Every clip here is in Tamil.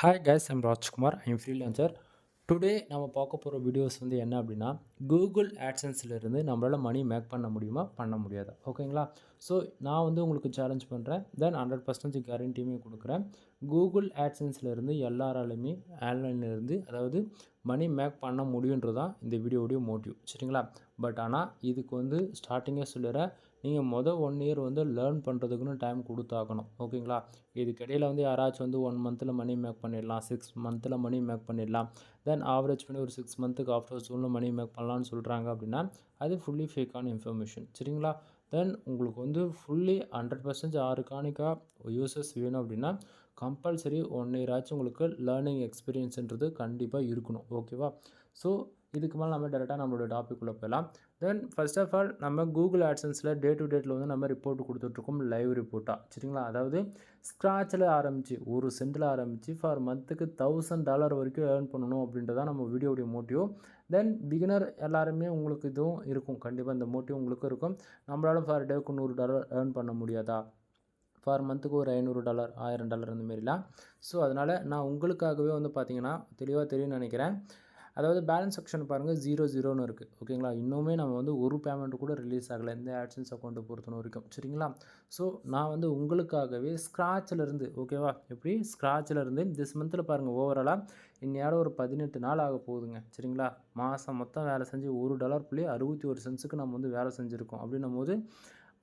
Hi guys, I'm Rajkumar. I'm freelancer. Today நம்ம பார்க்க போகிற வீடியோஸ் என்ன அப்படின்னா, கூகுள் ஆட்சன்ஸ்லேருந்து நம்மளால் மணி மேக் பண்ண முடியுமா, பண்ண முடியாதா? ஓகேங்களா? ஸோ நான் உங்களுக்கு சேலஞ்ச் பண்ணுறேன். தென் 100% கேரண்டியுமே கொடுக்குறேன். கூகுள் ஆட்சன்ஸ்லேருந்து எல்லாராலையுமே ஆன்லைன்லேருந்து அதாவது மணி மேக் பண்ண முடியுன்றது தான் இந்த வீடியோடைய மோட்டிவ். சரிங்களா? பட் ஆனால் இதுக்கு ஸ்டார்டிங்கே சொல்லிடுறேன், நீங்கள் 1 இயர் லேர்ன் பண்ணுறதுக்குன்னு டைம் கொடுத்தாகணும். ஓகேங்களா? இதுக்கிடையில் யாராச்சும் 1 மந்தில் மணி மேக் பண்ணிடலாம், 6 மந்தில் மணி மேக் பண்ணிடலாம், தென் ஆவரேஜ் பண்ணி ஒரு 6 மந்த்துக்கு ஆஃப்டர் ஜூனில் மணி மேக் பண்ணலான்னு சொல்கிறாங்க அப்படின்னா அது ஃபுல்லி ஃபேக்கான இன்ஃபர்மேஷன். சரிங்களா? தென் உங்களுக்கு ஃபுல்லி 100% ஆர்கானிக்காக யூசர்ஸ் வேணும் அப்படின்னா கம்பல்சரி 1 இயர் ஆச்சு உங்களுக்கு லேர்னிங் எக்ஸ்பீரியன்ஸுன்றது கண்டிப்பாக இருக்கணும். ஓகேவா? ஸோ இதுக்கு மேலே நம்ம டேரெக்டாக நம்மளோட டாபிக்குள்ளே போயிடலாம். தென் ஃபர்ஸ்ட் ஆஃப் ஆல் நம்ம கூகுள் ஆட்சன்ஸில் டே டு டேட்டில் நம்ம ரிப்போர்ட் கொடுத்துட்ருக்கோம், லைவ் ரிப்போர்ட்டாக. சரிங்களா? அதாவது ஸ்க்ராட்சில் ஆரம்பித்து ஒரு சென்டில் ஆரம்பித்து ஃபார் மந்த்துக்கு $1000 வரைக்கும் ஏர்ன் பண்ணணும் அப்படின்றதான் நம்ம வீடியோடைய மோட்டிவ். தென் பிகினர் எல்லாருமே உங்களுக்கு இதுவும் இருக்கும், கண்டிப்பாக இந்த மோட்டிவ் உங்களுக்கும் இருக்கும். நம்மளால ஃபார் டேக்கு $100 ஏர்ன் பண்ண முடியாதா, ஃபார் மந்த்துக்கு ஒரு $500 $1000 அந்த மாரிலாம். ஸோ அதனால் நான் உங்களுக்காகவே பார்த்தீங்கன்னா தெளிவாக தெரியும்னு நினைக்கிறேன். அதாவது பேலன்ஸ் செக்ஷன் பாருங்கள், 00ன்னு இருக்குது. ஓகேங்களா? இன்னுமே நம்ம ஒரு பேமெண்ட்டு கூட ரிலீஸ் ஆகலை இந்த ஆட்சன்ஸ் அக்கௌண்ட்டை பொறுத்தன வரைக்கும். சரிங்களா? ஸோ நான் உங்களுக்காகவே ஸ்க்ராட்சிலேருந்து, ஓகேவா, எப்படி ஸ்க்ராட்சிலேருந்து திஸ் மந்தில் பாருங்கள், ஓவராலாக இன்னையோட ஒரு 18 நாள் ஆக போகுதுங்க. சரிங்களா? மாதம் மொத்தம் வேலை செஞ்சு $1.61 நம்ம வேலை செஞ்சுருக்கோம். அப்படின்னும் போது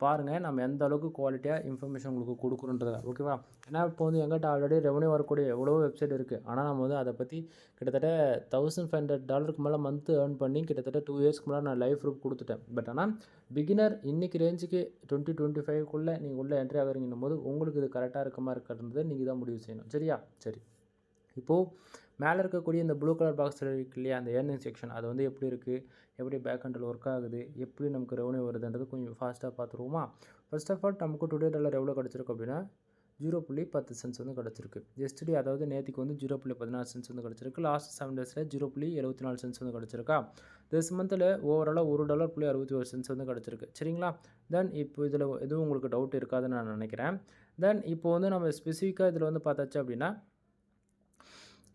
பாருங்கள் நம்ம எந்த அளவுக்கு குவாலிட்டியாக இன்ஃபர்மேஷன் உங்களுக்கு கொடுக்குறோன்றதை. ஓகேவா? ஏன்னா இப்போ எங்கிட்ட ஆல்ரெடி ரெவன்யூ வரக்கூடிய எவ்வளோ வெப்சைட் இருக்குது. ஆனால் நம்ம அதை பற்றி கிட்டத்தட்ட $1500 மேலே மந்த்து ஏர்ன் பண்ணி கிட்டத்தட்ட 2 இயர்ஸ்க்கு மேலே நான் லைவ் ப்ரூஃப் கொடுத்துட்டேன். பட் ஆனால் பிகினர் இன்றைக்கி ரேஞ்சுக்கு 2025க்குள்ளே நீங்கள் உள்ளே என்ட்ரி ஆகிறீங்கன்னும் போது உங்களுக்கு இது கரெக்டாக இருக்குமா இருக்கிறது நீங்கள் தான் முடிவு செய்யணும். சரியா? சரி. இப்போது மேலே இருக்கக்கூடிய இந்த ப்ளூ கலர் பாக்ஸில் இருக்கு இல்லையா, அந்த ஏர்னிங் செக்ஷன், அது எப்படி இருக்குது, எப்படி பேக் எண்டில் ஒர்க் ஆகுது, எப்படி நமக்கு ரெவன்யூ வருதுன்றது கொஞ்சம் ஃபாஸ்ட்டாக பார்த்துருவோமா? ஃபர்ஸ்ட் ஆஃப் ஆல் நமக்கு டுடே டாலர் எவ்வளோ கிடச்சிருக்கு அப்படின்னா 0.10 கிடச்சிருக்கு. எஸ்டே அதாவது நேற்றுக்கு 0.16 கிடச்சிருக்கு. லாஸ்ட் 7 டேஸில் 0.74 கிடச்சிருக்கா. திஸ் மந்தில் ஓவராலாக $1.61 கிடச்சிருக்கு. சரிங்களா? தென் இப்போ இதில் எதுவும் உங்களுக்கு டவுட் இருக்காதுன்னு நான் நினைக்கிறேன். தென் இப்போ நம்ம ஸ்பெசிஃபிக்காக இதில் பார்த்தாச்சு அப்படின்னா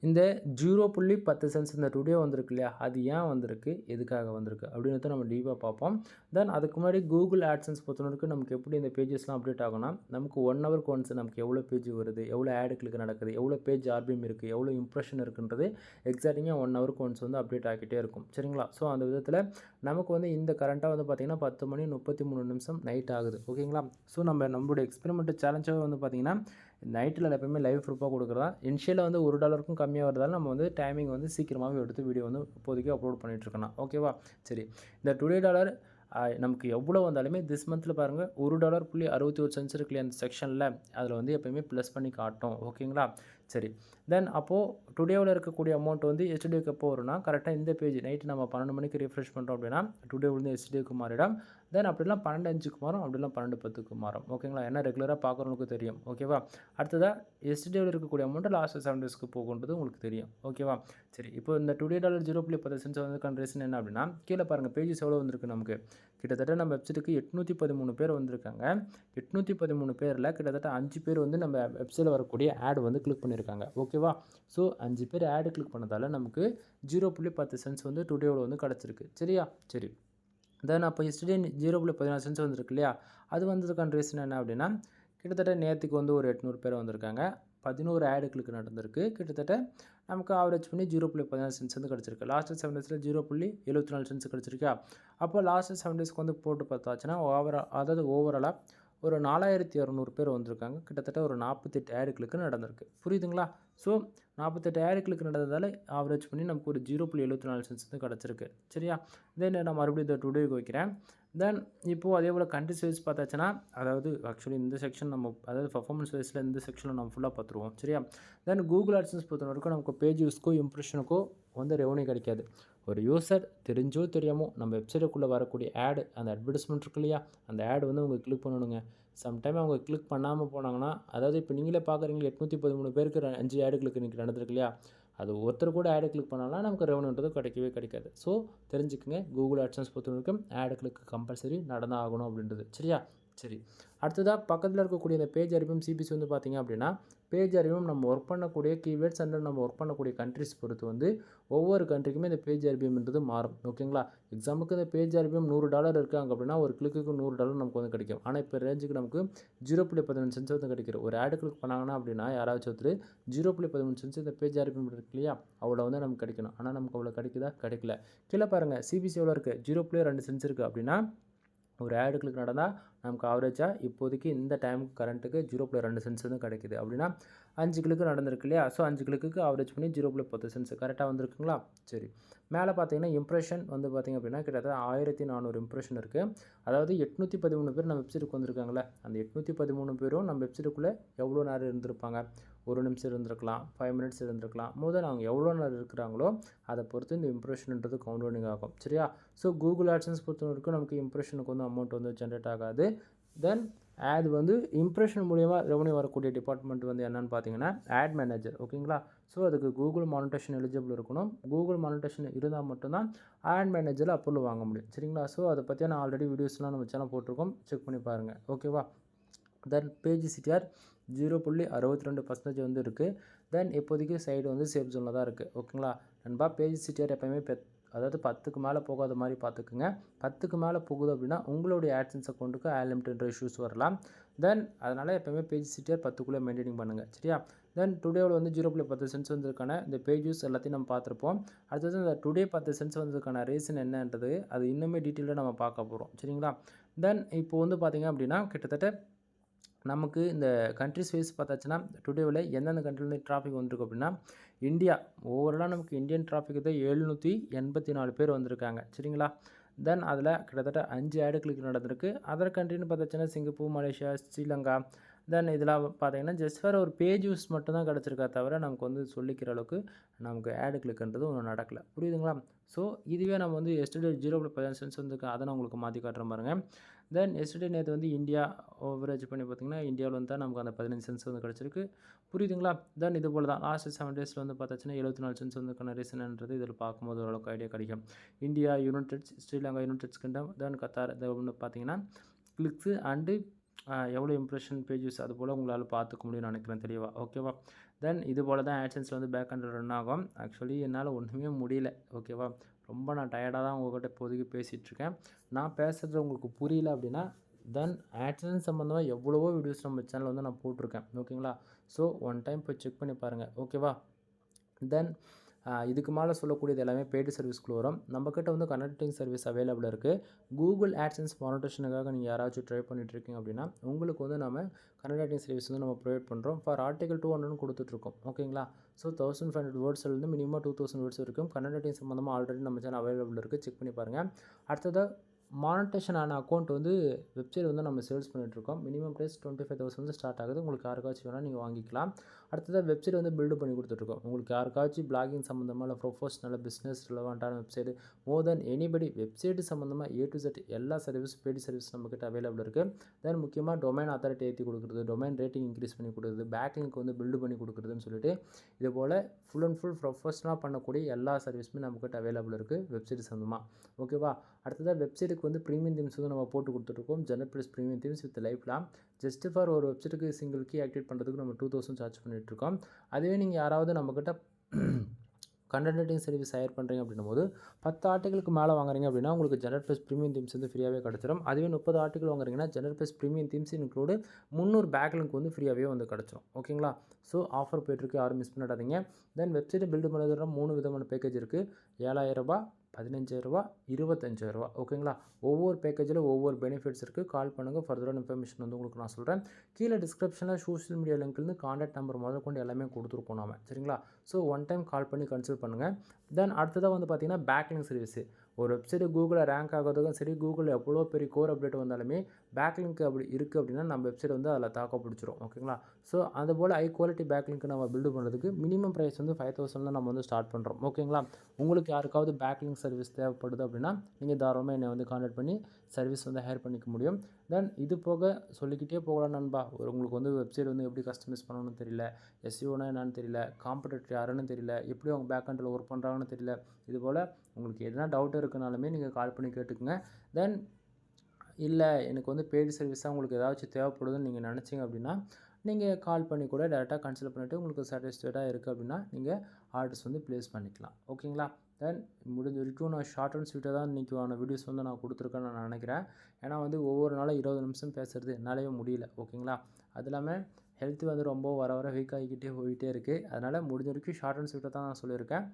இந்த 0.10 இந்த டுடே வந்திருக்கு இல்லையா, அது ஏன் வந்திருக்கு, எதுக்காக வந்திருக்கு அப்படின்றத நம்ம டீப்பாக பார்ப்போம். தென் அதுக்கு முன்னாடி கூகுள் ஆட்சன்ஸ் பொறுத்தவரைக்கும் நமக்கு எப்படி இந்த பேஜஸ்லாம் அப்டேட் ஆகும்னா, நமக்கு 1 ஹவருக்கு ஒன்ஸ் நமக்கு எவ்வளோ பேஜ் வருது, எவ்வளோ ஆடு கிளிக் நடக்குது, எவ்வளோ பேஜ் ஆர்பிஎம் இருக்குது, எவ்வளோ இம்ப்ரெஷன் இருக்குன்றது எக்ஸாக்டிங்காக 1 ஹவருக்கு ஒன்ஸ் அப்டேட் ஆகிட்டே இருக்கும். சரிங்களா? ஸோ அந்த விதத்தில் நமக்கு இந்த கரண்ட்டாக பார்த்திங்கன்னா 10:33 நைட் ஆகுது. ஓகேங்களா? ஸோ நம்மளுடைய எக்ஸ்பெரிமெண்ட் சேலஞ்சாக பார்த்திங்கன்னா நைட்டில் எப்போயுமே லைவ் ப்ரூஃபாக கொடுக்குறதா. இனிஷியலாக $1 கம்மியாக வருதாலும் நம்ம டைமிங் சீக்கிரமாகவே எடுத்து வீடியோ இப்போதைக்கு அப்லோட் பண்ணிகிட்ருக்கணும். ஓகேவா? சரி. இந்த டுடே டாலர் நமக்கு எவ்வளோ வந்தாலுமே திஸ் மந்தில் பாருங்கள் $1.61 இருக்கு இல்லையா அந்த செக்ஷனில், அதில் எப்போயுமே ப்ளஸ் பண்ணி காட்டும். ஓகேங்களா? சரி. தென் அப்போது டுடேவில் இருக்கக்கூடிய அமௌண்ட் எஸ்டிக்கு எப்போ வரும்னா கரெக்டாக இந்த பேஜ் நைட்டு நம்ம 12 மணிக்கு ரிஃப்ரெஷ் பண்ணுறோம் அப்படின்னா டுடே எஸ்டிக்கு மாறிடும். தென் அப்படிலாம் 12:05 மாறும், அப்படிலாம் 12:10 மாறும். ஓகேங்களா? ஏன்னா ரெகுலராக பார்க்குறவங்களுக்கு தெரியும். ஓகேவா? அடுத்ததாக எஸ்டியில் இருக்கக்கூடிய அமௌண்ட்டு லாஸ்ட் 7 டேஸ்க்கு போகுன்றது உங்களுக்கு தெரியும். ஓகேவா? சரி. இப்போ இந்த டுடே டாலர் 0.10 வந்ததுக்கான ரீசன் என்ன அப்படின்னா, கீழே பாருங்கள் பேஜஸ் எவ்வளோ வந்திருக்கு நமக்கு. கிட்டத்தட்ட நம்ம வெப்சைட்டுக்கு 813 பேர் வந்திருக்காங்க. 813 பேரில் கிட்டத்தட்ட 5 பேர் நம்ம வெப்சைட்டில் வரக்கூடிய ஆட் கிளிக் பண்ணியிருக்காங்க. ஓகேவா? ஸோ 5 பேர் ஆடு கிளிக் பண்ணதால் நமக்கு 0.10 டுடேவில் கிடச்சிருக்கு. சரியா? சரி. தென் அப்போ எஸ்டே 0.14 வந்திருக்கு இல்லையா, அது வந்ததுக்கான ரீசன் என்ன அப்படின்னா, கிட்டத்தட்ட நேற்றுக்கு ஒரு 800 பேர் வந்திருக்காங்க. 11 ஆடு கிளிக் நடந்திருக்கு. கிட்டத்தட்ட நமக்கு ஆவரேஜ் பண்ணி 0.14 கிடச்சிருக்கு. லாஸ்ட்டு 7 டேஸில் 0.74 கிடச்சிருக்கா. அப்போ லாஸ்ட்டு 7 டேஸ்க்கு போட்டு பார்த்தாச்சுன்னா ஓவராலாக ஒரு 4200 பேர் வந்திருக்காங்க. கிட்டத்தட்ட ஒரு 48 ஆடு கிளிக் நடந்திருக்கு. புரியுதுங்களா? ஸோ 48 ஆடு கிளிக் நடந்ததால் ஆவரேஜ் பண்ணி நமக்கு ஒரு 0.74 கிடச்சிருக்கு. சரியா? தென் நான் மறுபடியும் இந்த டுடேக்கு வைக்கிறேன். தென் இப்போது அதே போல் கண்ட்ரிஸ் வைஸ் பார்த்தாச்சுன்னா, அதாவது ஆக்சுவலி இந்த செக்ஷன் நம்ம அதாவது பர்ஃபார்மன்ஸ் வைஸில் இந்த செக்ஷனில் நம்ம ஃபுல்லாக பார்த்துருவோம். சரியா? தென் கூகுள் ஆட்சன்ஸ் பொறுத்த வரைக்கும் நமக்கு பேஜ் யூஸ்க்கோ இம்ப்ரெஷனுக்கோ ரெவன்யூ கிடைக்காது. ஒரு யூசர் தெரிஞ்சோ தெரியாமோ நம்ம வெப்சைட்டுக்குள்ளே வரக்கூடிய ஆடு, அந்த அட்வர்டைஸ்மெண்ட் இருக்கு இல்லையா, அந்த ஆடு அவங்க கிளிக் பண்ணணுங்க. சம்டைம் அவங்க கிளிக் பண்ணாமல் போனாங்கன்னா, அதாவது இப்போ நீங்களே பார்க்குறீங்க 813 பேருக்கு 5 ஆடு கிளிக் இன்றைக்கி நடந்திருக்கு இல்லையா, அது ஒருத்தர் கூட ஆடு கிளிக் பண்ணாலும் நமக்கு ரெவன்யூன்றது கிடைக்கவே கிடைக்காது. ஸோ தெரிஞ்சுக்குங்க, கூகுள் ஆட்சன்ஸ் பொறுத்த வரைக்கும் ஆடு கிளிக் கம்பல்சரி நடந்தால் ஆகணும் அப்படின்றது. சரியா? சரி. அடுத்ததாக பக்கத்தில் இருக்கக்கூடிய இந்த பேஜ் ஆர்பிஎம் சிபிசி பார்த்திங்க அப்படின்னா பேஜ் ஆர்பிஎம் நம்ம ஒர்க் பண்ணக்கூடிய கீவேர்ட்ஸ் அண்ட் நம்ம ஒர்க் பண்ணக்கூடிய கண்ட்ரிஸ் பொறுத்து வந்து ஒவ்வொரு கண்ட்ரிக்குமே இந்த பேஜ் ஆர்பிஎம்ன்றது மாறும். ஓகேங்களா? எக்ஸாம்பிளுக்கு இந்த பேஜ் ஆர்பிஎம் $100 இருக்காங்க அப்படின்னா ஒரு கிளிக்கு $100 நமக்கு வந்து கிடைக்கும். ஆனால் இப்போ ரேஞ்சுக்கு நமக்கு 0.15 சென்ட்ஸ் வந்து கிடைக்கிது. ஒரு ஆடு கிளிக் பண்ணாங்கன்னா அப்படின்னா யாராச்சும் ஒருத்தர் 0.13 சென்ட்ஸ் இந்த பேஜ் ஆர்பிஎம் இருக்கு இல்லையா, அவ்வளோ வந்து நமக்கு கிடைக்கணும். ஆனால் நமக்கு அவ்வளோ கிடைக்குதா? கிடைக்கல. கீழே பாருங்கள் சிபிசி எவ்வளோ இருக்குது, 0.2 சென்ட்ஸ் இருக்குது அப்படின்னா ஒரு ஆடு கிளிக் நடந்தால் நமக்கு ஆவரேஜாக இப்போதைக்கு இந்த டைமுக்கு கரண்ட்டுக்கு 0.2 சென்ட்ஸ் வந்து கிடைக்குது. அப்படின்னா 5 கிளிக்கு நடந்திருக்கு இல்லையா, ஸோ 5 கிளிக்கு ஆவரேஜ் பண்ணி 0.10 சென்ட்ஸ் கரெக்டாக வந்துருக்குங்களா? சரி, மேலே பார்த்தீங்கன்னா இம்ப்ரெஷன் வந்து பார்த்திங்க அப்படின்னா கிட்டத்தட்ட 1400 இம்ப்ரெஷன் இருக்குது. அதாவது 813 பேர் நம்ம வெப்சைட்டுக்கு வந்திருக்காங்களே, அந்த 813 பேரும் நம்ம வெப்சைட்டுக்குள்ளே எவ்வளோ நேரம் இருந்திருப்பாங்க? 1 நிமிஷம் இருந்திருக்கலாம், 5 மினிட்ஸ் இருந்திருக்கலாம். முதல்ல அவங்க எவ்வளோ நேரம் இருக்கிறாங்களோ அதை பொறுத்து இந்த இம்ப்ரெஷன்ன்றது கவுண்டவுனிங் ஆகும். சரியா? ஸோ கூகுள் ஆட்சன்ஸ் பொறுத்த வரைக்கும் நமக்கு இம்ப்ரெஷனுக்கு வந்து அமௌண்ட் வந்து ஜென்ரேட் ஆகாது. தென் ஆட் வந்து இம்ப்ரெஷன் மூலிமா ரெவன்யூ வரக்கூடிய டிபார்ட்மெண்ட் வந்து என்னென்னு பார்த்தீங்கன்னா ஆட் மேனேஜர். ஓகேங்களா? ஸோ அதுக்கு கூகுள் மானிட்டேஷன் எலிஜிபிள் இருக்கணும். கூகுள் மானிட்டேஷன் இருந்தால் மட்டும்தான் ஆட் மேனேஜரில் அப்ரூவல் வாங்க முடியும். சரிங்களா? ஸோ அதை பற்றியான ஆல்ரெடி வீடியோஸ்லாம் நம்ம சேனல் போட்டிருக்கோம், செக் பண்ணி பாருங்கள். ஓகேவா? தென் பேஜ் சிடிஆர் 0.62% வந்து இருக்குது. தென் இப்போதைக்கு சைடு வந்து சேஃப் ஜோனில் தான் இருக்குது. ஓகேங்களா நண்பா? பேஜ் சிடிஆர் எப்போயுமே அதாவது 10க்கு மேலே போகாத மாதிரி பார்த்துக்குங்க. 10க்கு மேலே போகுது அப்படின்னா உங்களுடைய ஆட்சன்ஸ் அக்கௌண்ட்டுக்கு அன்லிமிட்டட் இஷ்யூஸ் வரலாம். தென் அதனால் எப்போயுமே பேஜ் சிடிஆர் 10க்குள்ளே மெயின்டைனிங் பண்ணுங்கள். சரியா? தென் டுடேவில் வந்து 0.10 சென்ட்ஸ் வந்ததுக்கான இந்த பேஜஸ் எல்லாத்தையும் நம்ம பார்த்துருப்போம். அடுத்தது இந்த டுடே 10 சென்ட்ஸ் வந்ததுக்கான ரீசன் என்னன்றது அது இன்னுமே டீட்டெயிலாக நம்ம பார்க்க போகிறோம். சரிங்களா? தென் இப்போ வந்து பார்த்திங்க அப்படின்னா கிட்டத்தட்ட நமக்கு இந்த கண்ட்ரிஸ் வைஸ் பார்த்தாச்சுன்னா டுடேவில் எந்தெந்த கண்ட்ரிலேருந்து டிராஃபிக் வந்திருக்கு அப்படின்னா இந்தியா ஓவராலாக நமக்கு இந்தியன் டிராஃபிக் தான் 784 பேர் வந்திருக்காங்க. சரிங்களா? தென் அதில் கிட்டத்தட்ட 5 ஆடு கிளிக் நடந்திருக்கு. அதர் கண்ட்ரின்னு பார்த்தாச்சுன்னா சிங்கப்பூர், மலேசியா, ஸ்ரீலங்கா. தென் இதெல்லாம் பார்த்தீங்கன்னா ஜஸ்ட் ஃபார் ஒரு பேஜ் யூஸ் மட்டும் தான் கிடச்சிருக்கா தவிர நமக்கு வந்து சொல்லிக்கிற அளவுக்கு நமக்கு ஆடு கிளிக்ன்றது ஒன்றும் நடக்கலை. புரியுதுங்களா? ஸோ இதுவே நம்ம வந்து எஸ்டர்டே 0.15 சென்ட்ஸ் வந்து அதை நான் உங்களுக்கு மாற்றி காட்டுறேன் பாருங்கள். தென் எஸ்டர்டே நேற்று வந்து இந்தியா ஓவரேஜ் பண்ணி பார்த்திங்கன்னா இந்தியாவில் வந்து தான் நமக்கு அந்த 15 சென்ட்ஸ் வந்து கிடச்சிருக்கு. புரியுதுங்களா? தென் இது போல் தான் லாஸ்ட் 7 டேஸில் வந்து பார்த்தாச்சுன்னா 74 சென்ட்ஸ் வந்துக்கான ரீசன்ன்றது இதில் பார்க்கும்போது ஓரளவுக்கு ஐடியா கிடைக்கும். India, united Sri Lanka, United Kingdom, then Qatar, இதை ஒன்று பார்த்தீங்கன்னா கிளிக்ஸு அண்டு எவ்வளோ இம்ப்ரெஷன் பேஜஸ் அது போல் உங்களால் பார்த்துக்க முடியும்னு நினைக்கிறேன். தெளிவாக ஓகேவா? தென் இது போல் தான் ஆட்சன்ஸில் வந்து பேக் ஹண்டில் ரன் ஆகும். ஆக்சுவலி என்னால் ஒன்றுமே முடியல. ஓகேவா? ரொம்ப நான் டயர்டாக தான் உங்கள்கிட்ட இப்போதைக்கு பேசிகிட்ருக்கேன். நான் பேசுகிறது உங்களுக்கு புரியல அப்படின்னா தென் ஆட்சன்ஸ் சம்மந்தமாக எவ்வளவோ வீடியோஸ் நம்ம சேனலில் வந்து நான் போட்டிருக்கேன். ஓகேங்களா? ஸோ ஒன் டைம் போய் செக் பண்ணி பாருங்கள். ஓகேவா? தென் இதுக்கு மேலே சொல்லக்கூடியது எல்லாமே பெய்டு சர்வீஸ்க்குள்ள வரும். நம்மக்கிட்ட வந்து கனெக்டிங் சர்வீஸ் அவைலபிள் இருக்குது. கூகுள் ஆட்சன்ஸ் மானிட்டேஷனுக்காக நீங்கள் யாராச்சும் ட்ரை பண்ணிட்டுருக்கீங்க அப்படின்னா உங்களுக்கு வந்து நம்ம கனெக்டிங் சர்வீஸ் வந்து நம்ம ப்ரொவைட் பண்ணுறோம். ஃபார் ஆர்டிகல் 200 கொடுத்துட்ருக்கோம். ஓகேங்களா? ஸோ 1500 வேர்ட்ஸ்லேருந்து மினிமம் 2000 வேர்ட்ஸ் வரைக்கும் கனெக்டிங் சம்மந்தமாக ஆல்ரெடி நம்ம சேனல் அவைலபிள் இருக்குது. செக் பண்ணி பாருங்கள். அடுத்ததாக மானிட்டேஷன் ஆன அக்கௌண்ட் வந்து வெப்சைட் வந்து நம்ம சேல்ஸ் பண்ணிகிட்ருக்கோம். மினிமம் ப்ரைஸ் 25,000 வந்து ஸ்டார்ட் ஆகுது. உங்களுக்கு யாருக்காச்சும் வேணால் நீங்கள் வாங்கிக்கலாம். அடுத்ததாக வெப்சைட் வந்து பில்டு பண்ணி கொடுத்துட்ருக்கோம். உங்களுக்கு யாருக்காச்சும் பிளாகிங் சம்மந்தமாக இல்லை ப்ரொஃபஷனல் பிஸ்னஸ் ரிலவெண்ட்டான வெப்சைட் மோர் தென் எனிபடி வெப்சைட்டு சம்மந்தமாக A to Z எல்லா சர்வீஸ் பெய்டு சர்வீஸ் நம்மக்கிட்ட அவைலபிள் இருக்குது. தென் முக்கியமாக டொமைன் அத்தாரிட்டி ஏற்றி கொடுக்குறது, டொமைன் ரேட்டிங் இன்க்ரீஸ் பண்ணி கொடுக்குறது, பேக்லிங்க் வந்து பில்டு பண்ணி கொடுக்குறதுன்னு சொல்லிட்டு இது போல் ஃபுல் அண்ட் ஃபுல் ப்ரொஃபஷனலாக பண்ணக்கூடிய எல்லா சர்வீஸுமே நம்மக்கிட்ட அவைலபிள் இருக்குது வெப்சைட் சம்மந்தமாக. ஓகேவா? அடுத்ததாக வெப்சைட்டுக்கு வந்து ப்ரீமியம் தீம்ஸ் வந்து நம்ம போட்டு கொடுத்துட்ருக்கோம். General plus premium themes with life plan. Just for ஒரு வெப்சைட்டுக்கு சிங்கிள் கீ ஆக்டிவேட் பண்ணுறதுக்கு நம்ம 2000 சார்ஜ் பண்ணிகிட்ருக்கோம். அதுவே நீங்கள் யாராவது நம்மக்கிட்ட கண்டென்ட் ரைட்டிங் சர்வீஸ் ஹையர் பண்ணுறீங்க அப்படின்னும் போது 10 ஆர்டிகளுக்கு மேலே வாங்குறீங்க அப்படின்னா உங்களுக்கு ஜெனரல் ப்ளஸ் ப்ரீமியம் தீம்ஸ் வந்து ஃப்ரீயாகவே கிடச்சிரும். அதுவே 30 ஆர்டிகல் வாங்குறீங்கன்னா general plus premium themes include 300 backlink வந்து ஃப்ரீயாகவே வந்து கிடச்சிரும். ஓகேங்களா? ஸோ ஆஃபர் போய்ட்டுருக்கு, யாரும் மிஸ் பண்ணிடாதீங்க. தென் வெப்சைட்டை பில்டு பண்ணுறதுல 3 விதமான பேக்கேஜ் இருக்குது. ₹7,000, ₹15,000, ₹25,000. ஓகேங்களா? ஒவ்வொரு பேக்கேஜில் ஒவ்வொரு பெனிஃபிட்ஸ் இருக்குது. கால் பண்ணுங்கள். ஃபர்தரான இன்ஃபர்மேஷன் வந்து உங்களுக்கு நான் சொல்கிறேன். கீழே டிஸ்கிரிப்ஷனில் சோஷியல் மீடியா லிங்க்லேருந்து கான்டாக்ட் நம்பர் முதல் கொண்டு எல்லாமே கொடுத்துருப்போம் நாம. சரிங்களா? ஸோ ஒன் டைம் கால் பண்ணி கன்சல்ட் பண்ணுங்கள். தென் அடுத்ததாக வந்து பார்த்தீங்கன்னா பேக்லிங்க் சர்வீஸு. ஒரு வெப்சைட்டு கூகுளில் ரேங்க் ஆகிறதுக்கும் சரி, கூகுளில் எவ்வளோ பெரிய கோர் அப்டேட் வந்தாலுமே பேக்லிங்க் அப்படி இருக்குது அப்படின்னா நம்ம வெப்சைட் வந்து அதில் தாக்க பிடிச்சிரும். ஓகேங்களா? ஸோ அதுபோல் ஹை குவாலிட்டி பேக்லிங்க் நம்ம பில்டு பண்ணுறதுக்கு மினிமம் ப்ரைஸ் வந்து 5,000 தான் நம்ம வந்து ஸ்டார்ட் பண்ணுறோம். ஓகேங்களா? உங்களுக்கு யாருக்காவது பேக்லிங்க் சர்வீஸ் தேவைப்படுது அப்படின்னா நீங்கள் தாராளமாக என்னை வந்து கான்டாக்ட் பண்ணி சர்வீஸ் வந்து ஹையர் பண்ணிக்க முடியும். தென் இது போக சொல்லிக்கிட்டே போகலாம் நண்பா. உங்களுக்கு வந்து வெப்சைட் வந்து எப்படி கஸ்டமைஸ் பண்ணணும்னு தெரியல, எஸ்இஓனா என்னன்னு தெரியல, காம்படிட்டர் யாருன்னு தெரியல, எப்படி அவங்க பேக் ஹண்டில் ஒர்க் பண்ணுறாங்கன்னு தெரியல. இதுபோல் உங்களுக்கு எதனா டவுட் இருக்குனாலுமே நீங்கள் கால் பண்ணி கேட்டுக்குங்க. தென் இல்லை எனக்கு வந்து பெய்டு சர்வீஸாக உங்களுக்கு ஏதாச்சும் தேவைப்படுதுன்னு நீங்கள் நினச்சிங்க அப்படின்னா நீங்கள் கால் பண்ணி கூட டேரெக்டாக கன்சல்ட் பண்ணிவிட்டு உங்களுக்கு சாட்டிஸ்ஃபைடாக இருக்குது அப்படின்னா நீங்கள் ஆர்டர்ஸ் வந்து ப்ளேஸ் பண்ணிக்கலாம். ஓகேங்களா? தென் முடிஞ்ச வரைக்கும் நான் ஷார்ட் அண்ட் ஸ்வீட்டாக தான் இன்றைக்கான வீடியோஸ் வந்து நான் கொடுத்துருக்கேன்னு நான் நினைக்கிறேன். ஏன்னா வந்து ஒவ்வொரு நாளும் 20 நிமிஷம் பேசுகிறது என்னாலேயே முடியல. ஓகேங்களா? அது இல்லாமல் ஹெல்த் வந்து ரொம்ப வர வர வீக் ஆகிக்கிட்டே போயிட்டே இருக்குது. அதனால் முடிஞ்ச வரைக்கும் ஷார்ட் அண்ட் ஸ்வீட்டாக தான் நான் சொல்லியிருக்கேன்.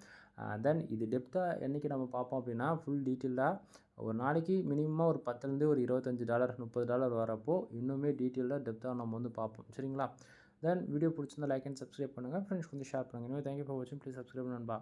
தென் இது டெப்த்தாக என்றைக்கு நம்ம பார்ப்போம் அப்படின்னா ஃபுல் டீட்டெயில்டாக ஒரு நாளைக்கு மினிமமாக ஒரு $10லேருந்து ஒரு $25 $30 வரப்போ இன்னுமே டீட்டெயில்டாக டெப்த்தாக நம்ம வந்து பார்ப்போம். சரிங்களா? தென் வீடியோ பிடிச்சிருந்தா லைக் அண்ட் சப்ஸ்கிரைப் பண்ணுங்கள். ஃப்ரெண்ட்ஸ்க்கு வந்து ஷேர் பண்ணுங்கள். தேங்க்யூ ஃபார் வாட்சிங். ப்ளீஸ் சப்ஸ்கிரைப் நண்பா.